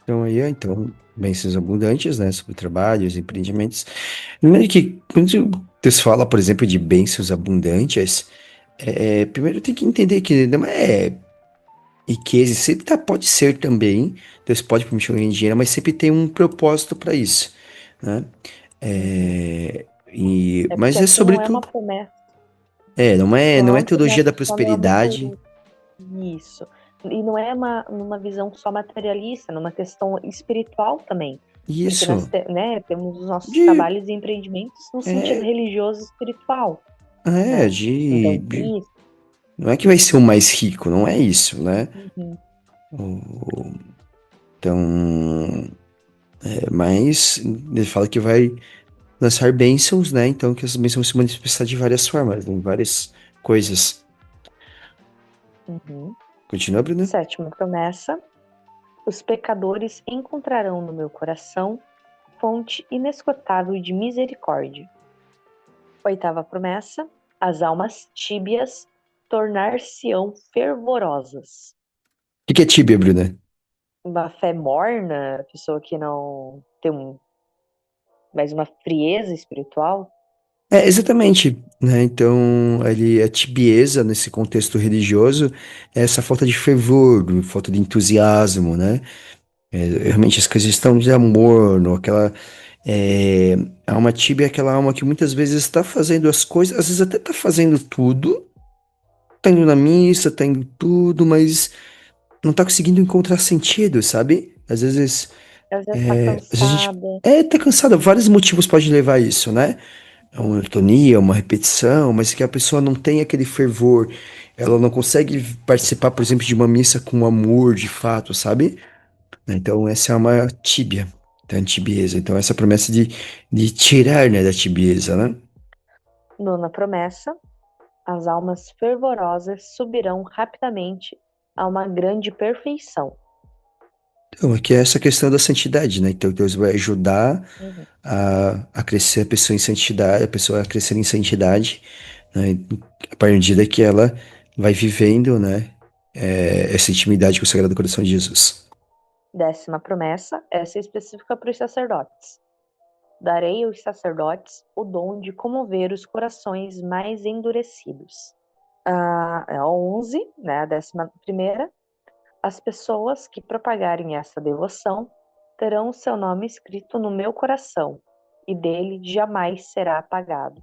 Então, aí, ó, então, bênçãos abundantes, né, sobre trabalhos, empreendimentos. Lembre que quando você fala, por exemplo, de bênçãos abundantes, primeiro tem que entender que não é riqueza, sempre pode ser também, Deus pode permitir ganhar dinheiro, mas sempre tem um propósito para isso, né? Uhum. É porque Mas é aqui não é uma sobretudo, promessa, não não é é uma teologia promessa da só no prosperidade, âmbito isso. E não é numa visão só materialista, numa questão espiritual também. Porque nós isso, temos os nossos de, trabalhos e empreendimentos no sentido é, religioso e espiritual, né? Então, isso. não é que vai ser o mais rico, não é isso, né? Uhum, O- Então, mas ele fala que vai lançar bênçãos, né? Então, que essas bênçãos vão se manifestar de várias formas, em várias coisas. uhum. Continua, Bruna? Sétima promessa: os pecadores encontrarão no meu coração fonte inesgotável de misericórdia. Oitava promessa: as almas tíbias tornar-se-ão fervorosas. O que é tíbia, Bruna? Uma fé morna, pessoa que não tem mais uma frieza espiritual. Exatamente, né? Então, ali a tibieza nesse contexto religioso é essa falta de fervor, falta de entusiasmo, né? Realmente as coisas estão de amor, no, aquela é, a alma tíbia é aquela alma que muitas vezes está fazendo as coisas, às vezes até está fazendo tudo, tá indo na missa, tá indo tudo, mas não tá conseguindo encontrar sentido, sabe? Às vezes está Às vezes a gente cansada. tá cansado, vários motivos podem levar a isso, né? É uma monotonia, uma repetição, mas que a pessoa não tem aquele fervor, ela não consegue participar, por exemplo, de uma missa com amor de fato, sabe? Então, essa é uma tíbia, da tibieza. Então, essa promessa de tirar, né, da tibieza, né? Nona promessa: as almas fervorosas subirão rapidamente a uma grande perfeição. Então, aqui é essa questão da santidade, né? Então, Deus vai ajudar Uhum. a crescer a pessoa em santidade, a pessoa a crescer em santidade, né? A partir que ela vai vivendo, né? Essa intimidade com o Sagrado Coração de Jesus. Décima promessa, essa é específica para os sacerdotes. Darei aos sacerdotes o dom de comover os corações mais endurecidos. A 11, né, a 11ª, as pessoas que propagarem essa devoção terão o seu nome escrito no meu coração, e dele jamais será apagado.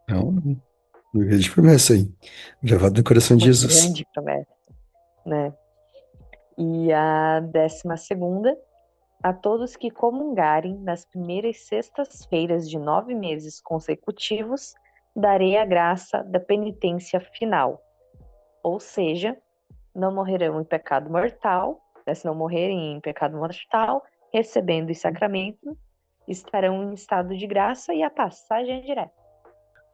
Então, uma grande promessa aí, gravado no coração de Uma Jesus. grande promessa, né? E a 12ª, a todos que comungarem nas primeiras sextas-feiras de 9 meses consecutivos, darei a graça da penitência final. Ou seja, não morrerão em pecado mortal, né? Se não morrerem em pecado mortal, recebendo os sacramentos, estarão em estado de graça e a passagem é direta.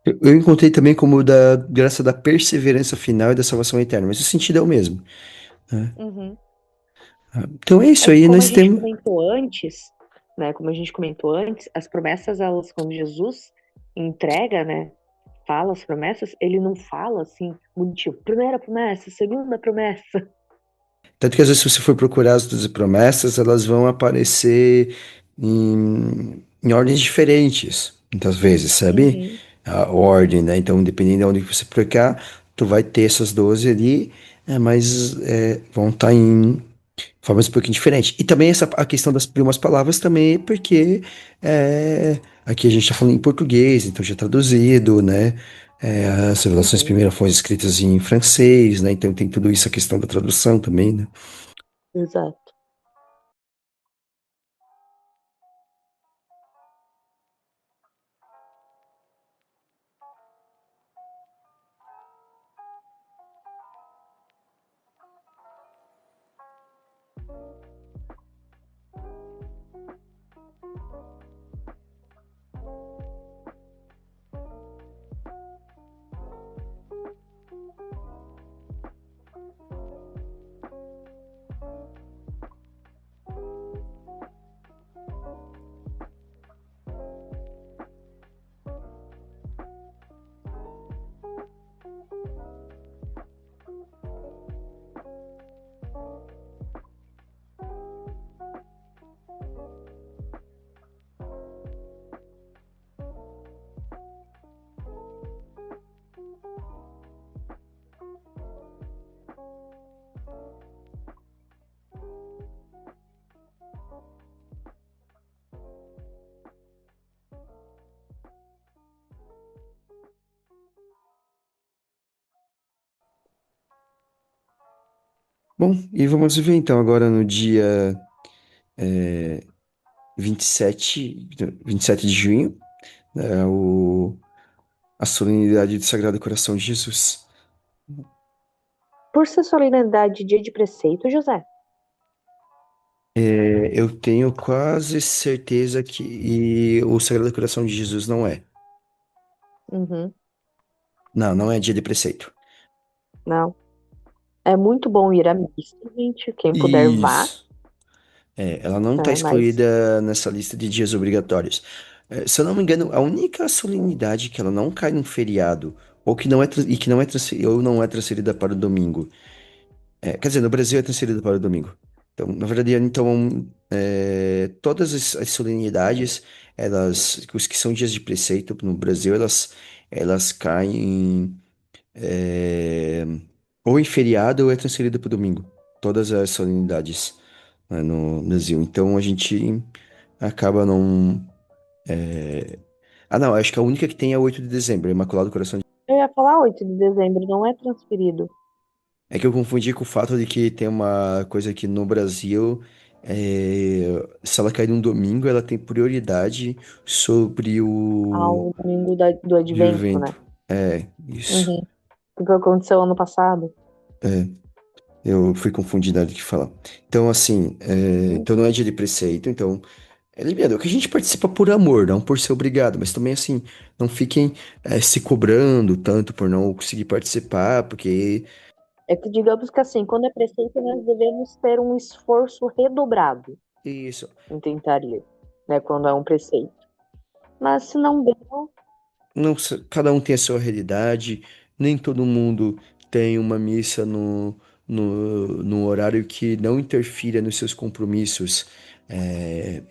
Eu encontrei também como da graça da perseverança final e da salvação eterna, mas o sentido é o mesmo, né? Uhum. Então é isso É que aí, como a nós gente temos. comentou antes, né? Como a gente comentou antes, as promessas, elas, quando Jesus entrega, né? Fala as promessas, ele não fala assim, bonitinho, primeira promessa, segunda promessa. Tanto que às vezes, se você for procurar as 12 promessas, elas vão aparecer em ordens diferentes, muitas vezes, sabe? Uhum, A ordem, né? Então, dependendo de onde você procurar, tu vai ter essas 12 ali, mas vão estar em formas um pouquinho diferentes. E também a questão das primas palavras também, porque aqui a gente está falando em português, então já é traduzido, né? As revelações uhum. primeiras foram escritas em francês, né? Então tem tudo isso, a questão da tradução também, né? Exato. Bom, e vamos ver então agora no dia 27, 27 de junho, né, a solenidade do Sagrado Coração de Jesus. Por ser solenidade dia de preceito, José. Eu tenho quase certeza que o Sagrado Coração de Jesus não é. Uhum. Não, não é dia de preceito. Não. É muito bom ir à missa, gente. Quem puder vá, Isso. Ela não está né? Mas excluída nessa lista de dias obrigatórios. Se eu não me engano, a única solenidade que ela não cai num feriado, ou que não é, e que não é, ou não é transferida para o domingo. Quer dizer, no Brasil é transferida para o domingo. Então, na verdade, então, todas as solenidades, os que são dias de preceito no Brasil, elas caem é, ou em feriado ou é transferido para o domingo. Todas as solenidades, né, no Brasil. Então, a gente acaba não. Ah, não, acho que a única que tem é 8 de dezembro, Imaculado Coração. eu ia falar 8 de dezembro, não é transferido. É que eu confundi com o fato de que tem uma coisa que no Brasil, se ela cair num domingo, ela tem prioridade sobre o Ao domingo do de advento, né? evento. Isso. Uhum. O que aconteceu ano passado. É, eu fui confundido na hora de falar. Então, assim, então não é dia de preceito, então é liberado. Que a gente participa por amor, não por ser obrigado, mas também, assim, não fiquem se cobrando tanto por não conseguir participar, porque É que digamos que assim, quando é preceito, nós devemos ter um esforço redobrado isso. em tentar ir, né? Quando é um preceito. Mas se não der, Não, cada um tem a sua realidade, nem todo mundo tem uma missa no horário que não interfira nos seus compromissos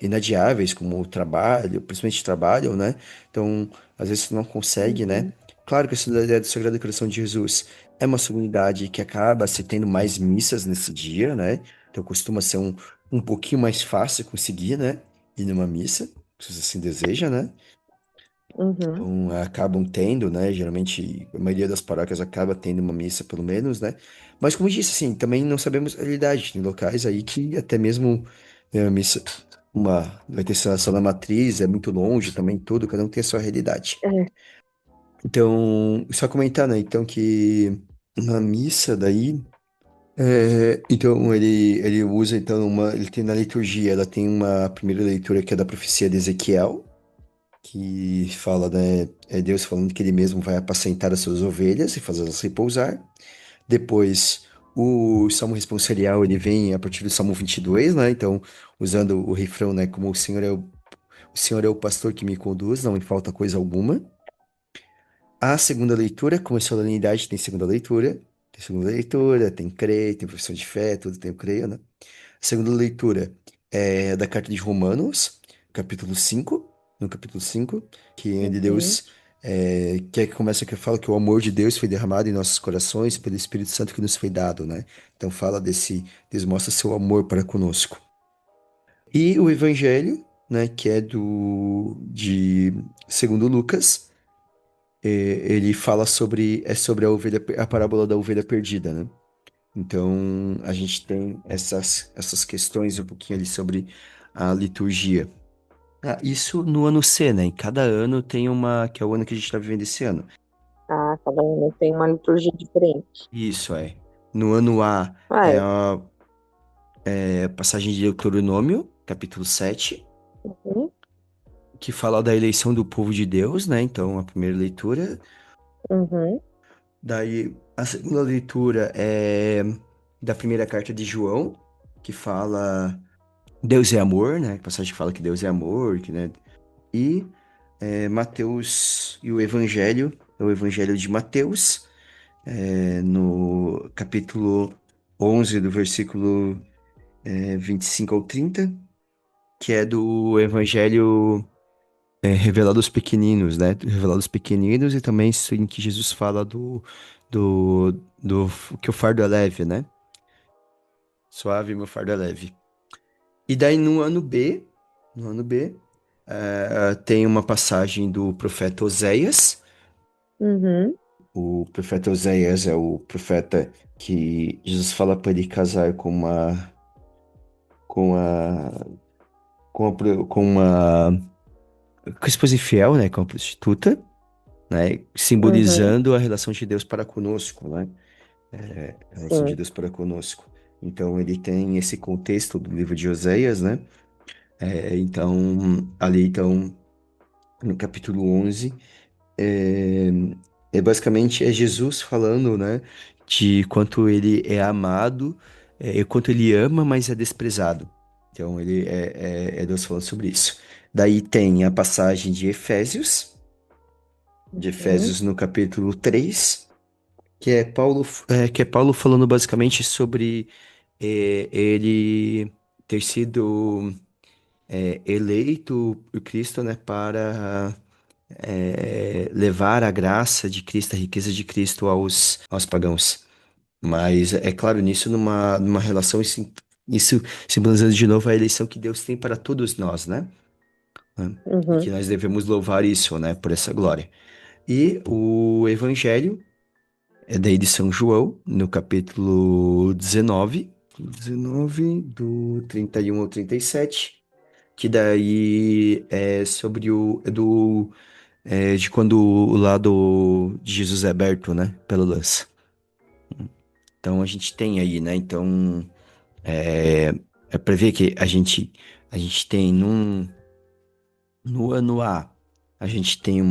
inadiáveis, como o trabalho, principalmente trabalho, né? Então, às vezes você não consegue, né? uhum, Claro que a solenidade do Sagrado Coração de Jesus é uma solenidade que acaba se tendo mais missas nesse dia, né? Então costuma ser um pouquinho mais fácil conseguir, né? Ir numa missa, se você assim deseja, né? uhum. Então, acabam tendo, né? Geralmente, a maioria das paróquias acaba tendo uma missa, pelo menos, né? Mas, como eu disse, assim, também não sabemos a realidade. Tem locais aí que até mesmo a missa, vai ter celebração na matriz, é muito longe também, tudo, cada um tem a sua realidade. É, Então, só comentar, né? Então, que na missa daí, então ele usa, então, ele tem na liturgia, ela tem uma primeira leitura que é da profecia de Ezequiel, que fala, né, é Deus falando que ele mesmo vai apacentar as suas ovelhas e fazê-las repousar. Depois, o Salmo responsorial, ele vem a partir do Salmo 22, né, então, usando o refrão, né, como o Senhor é o pastor que me conduz, não me falta coisa alguma. A segunda leitura, como é solenidade, tem segunda leitura, tem creio, tem profissão de fé, tudo tem o creio, né? Segunda leitura é da carta de Romanos, capítulo 5, no capítulo 5, que é de uhum, Deus, que começa que fala que o amor de Deus foi derramado em nossos corações pelo Espírito Santo que nos foi dado, né? Então fala Deus mostra seu amor para conosco. E o Evangelho, né, que é de segundo Lucas, ele fala sobre a parábola da ovelha perdida, né? Então, a gente tem essas questões um pouquinho ali sobre a liturgia. Ah, isso no ano C, né? Em cada ano tem uma, que é o ano que a gente está vivendo esse ano. Ah, cada ano tem uma liturgia diferente. Isso é. No ano A Ah, é é. a passagem de Deuteronômio, capítulo 7, Uhum, que fala da eleição do povo de Deus, né? Então, a primeira leitura. uhum, Daí, a segunda leitura é da primeira carta de João, que fala Deus é amor, né? A passagem que fala que Deus é amor, que, né? E Mateus e o Evangelho, é o Evangelho de Mateus, no capítulo 11, do versículo 25 ao 30, que é do Evangelho revelado aos pequeninos, né? Revelado aos pequeninos e também isso em que Jesus fala do que o fardo é leve, né? Suave, meu fardo é leve. E daí no ano B, tem uma passagem do profeta Oséias. uhum, O profeta Oséias é o profeta que Jesus fala para ele casar com a, com a esposa infiel, né? Com a prostituta, né? uhum, Simbolizando a relação de Deus para conosco, né? A relação de sim, Deus para conosco. Então ele tem esse contexto do livro de Oséias, né? Então, ali, então, no capítulo 11, é, basicamente Jesus falando, né, de quanto ele é amado, e quanto ele ama, mas é desprezado. Então, ele é Deus falando sobre isso. Daí tem a passagem de uhum, Efésios no capítulo 3, que é Paulo falando basicamente sobre ele ter sido eleito por Cristo, né, para levar a graça de Cristo, a riqueza de Cristo aos pagãos. Mas é claro, nisso numa relação, isso simbolizando de novo a eleição que Deus tem para todos nós, né? E que uhum, nós devemos louvar isso, né, por essa glória. E o Evangelho é daí de São João, no capítulo 19, do 31 ao 37, que daí é sobre de quando o lado de Jesus é aberto, né, pela lança. Então a gente tem aí, né, então é, é para ver que a gente tem no ano a gente tem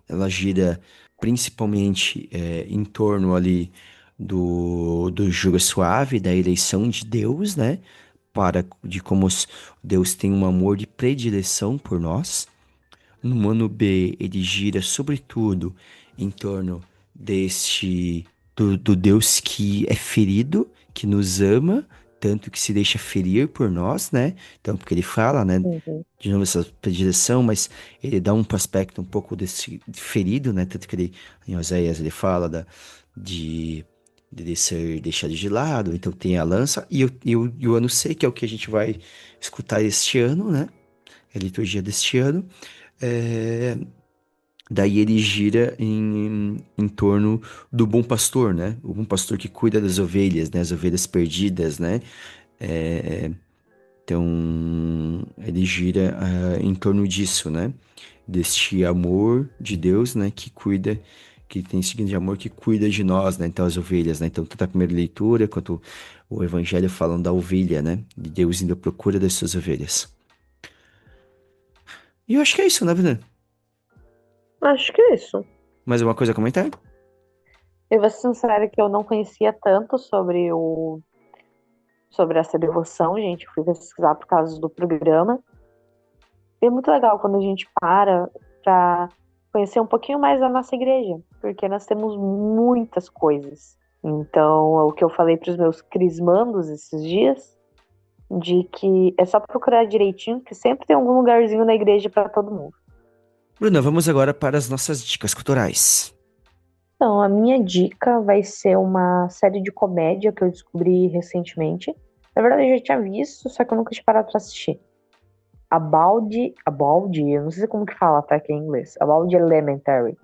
ela gira principalmente em torno ali do jugo suave, da eleição de Deus, né, de como Deus tem um amor de predileção por nós. No ano B, ele gira sobretudo em torno do Deus que é ferido, que nos ama, tanto que se deixa ferir por nós, né? Então, porque ele fala, né? uhum, De novo, essa predileção, mas ele dá um aspecto um pouco desse ferido, né? Tanto que ele, em Oséias, ele fala de, de ele ser deixado de lado, então tem a lança, e o ano C, que é o que a gente vai escutar este ano, né? É a liturgia deste ano. É, daí ele gira em torno do bom pastor, né? O bom pastor que cuida das ovelhas, né? As ovelhas perdidas, né? É, então, ele gira em torno disso, né? Deste amor de Deus, né? Que cuida, que tem esse grande amor que cuida de nós, né? Então, as ovelhas, né? Então, tanto a primeira leitura quanto o evangelho falam da ovelha, né? De Deus indo à procura das suas ovelhas. E eu acho que é isso, né, Bruna? acho que é isso. Mais alguma coisa a comentar? Eu vou ser sincera que eu não conhecia tanto sobre essa devoção, gente. Eu fui pesquisar por causa do programa. E é muito legal quando a gente para conhecer um pouquinho mais da nossa igreja, porque nós temos muitas coisas. Então, é o que eu falei para os meus crismandos esses dias, de que é só procurar direitinho, que sempre tem algum lugarzinho na igreja para todo mundo. Bruna, vamos agora para as nossas dicas culturais. Então, a minha dica vai ser uma série de comédia que eu descobri recentemente. Na verdade, eu já tinha visto, só que eu nunca tinha parado pra assistir. A Balde, eu não sei como que fala, tá? Que é em inglês. A Balde Elementary.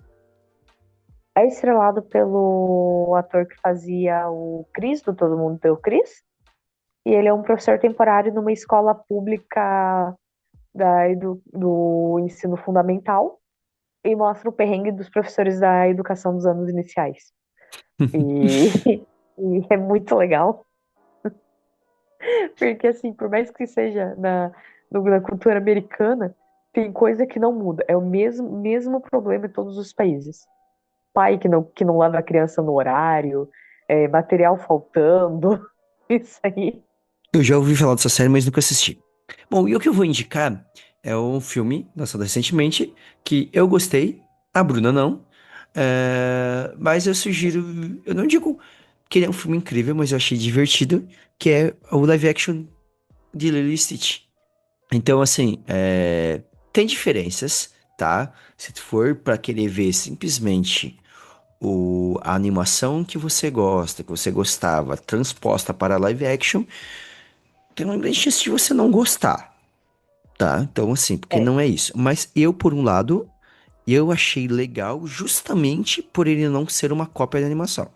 É estrelado pelo ator que fazia o Chris, do Todo Mundo Tem o Chris. E ele é um professor temporário numa escola pública do ensino fundamental. E mostra o perrengue dos professores da educação dos anos iniciais. E, e é muito legal, porque assim, por mais que seja na cultura americana, tem coisa que não muda. É o mesmo problema em todos os países. Pai que não leva a criança no horário, material faltando, isso aí. Eu já ouvi falar dessa série, mas nunca assisti. Bom, e o que eu vou indicar é um filme lançado recentemente que eu gostei, a Bruna não. Mas eu sugiro, eu não digo que ele é um filme incrível, mas eu achei divertido, que é o live action de Lilo e Stitch. Então, assim, tem diferenças, tá? Se tu for pra querer ver simplesmente a animação que você gosta, que você gostava, transposta para live action, tem uma grande chance de você não gostar, tá? Então, assim, porque É, não é isso. Mas eu, por um lado, eu achei legal justamente por ele não ser uma cópia da animação.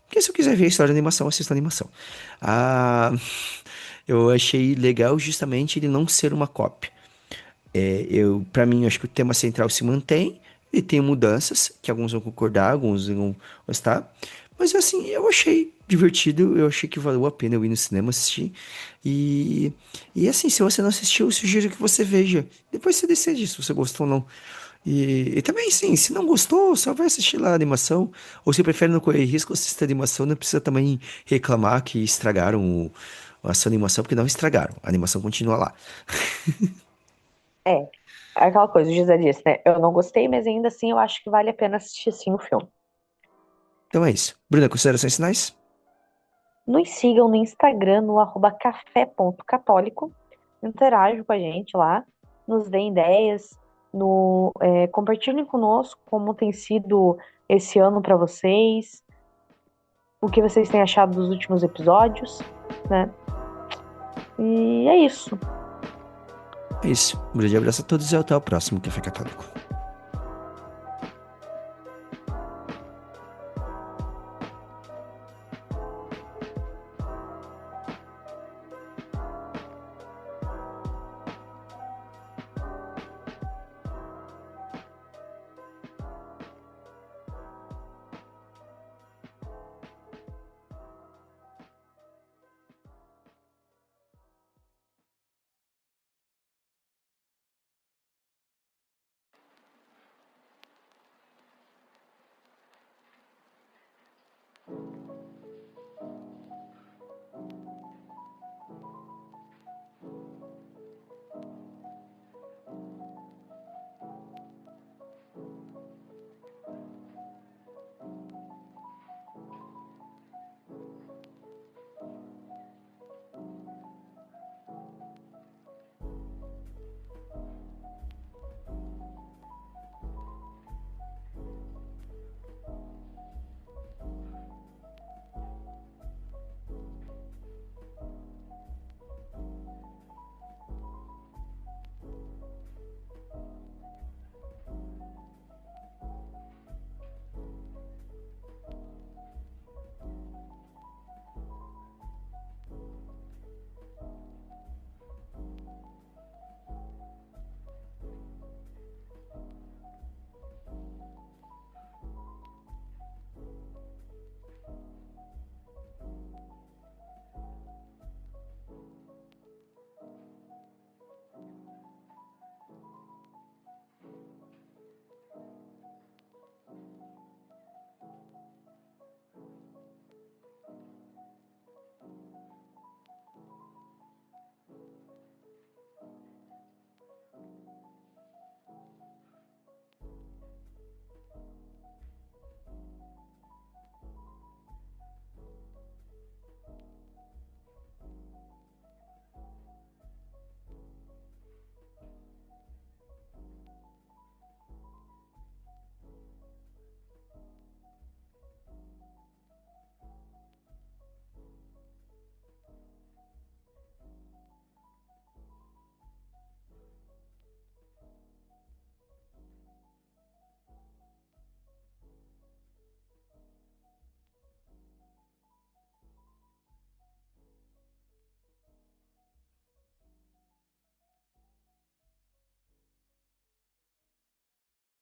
Porque se eu quiser ver a história da animação, eu assisto a animação. Ah, eu achei legal justamente ele não ser uma cópia. Para mim, eu acho que o tema central se mantém. E tem mudanças, que alguns vão concordar, alguns vão gostar. Mas assim, eu achei divertido, eu achei que valeu a pena eu ir no cinema assistir. E, e assim, se você não assistiu, eu sugiro que você veja. Depois você decide se você gostou ou não. E também, sim, se não gostou, só vai assistir lá a animação. Ou se prefere não correr risco, assista a animação, não precisa também reclamar que estragaram a sua animação, porque não estragaram. A animação continua lá. é aquela coisa, o José disse, né? Eu não gostei, mas ainda assim eu acho que vale a pena assistir sim o filme. Então é isso. Bruna, considerações finais? Nos sigam no Instagram, no café.católico. Interajam com a gente lá, nos deem ideias, compartilhem conosco como tem sido esse ano para vocês, o que vocês têm achado dos últimos episódios, né? E é isso. É isso. Um grande abraço a todos e até o próximo Café Católico.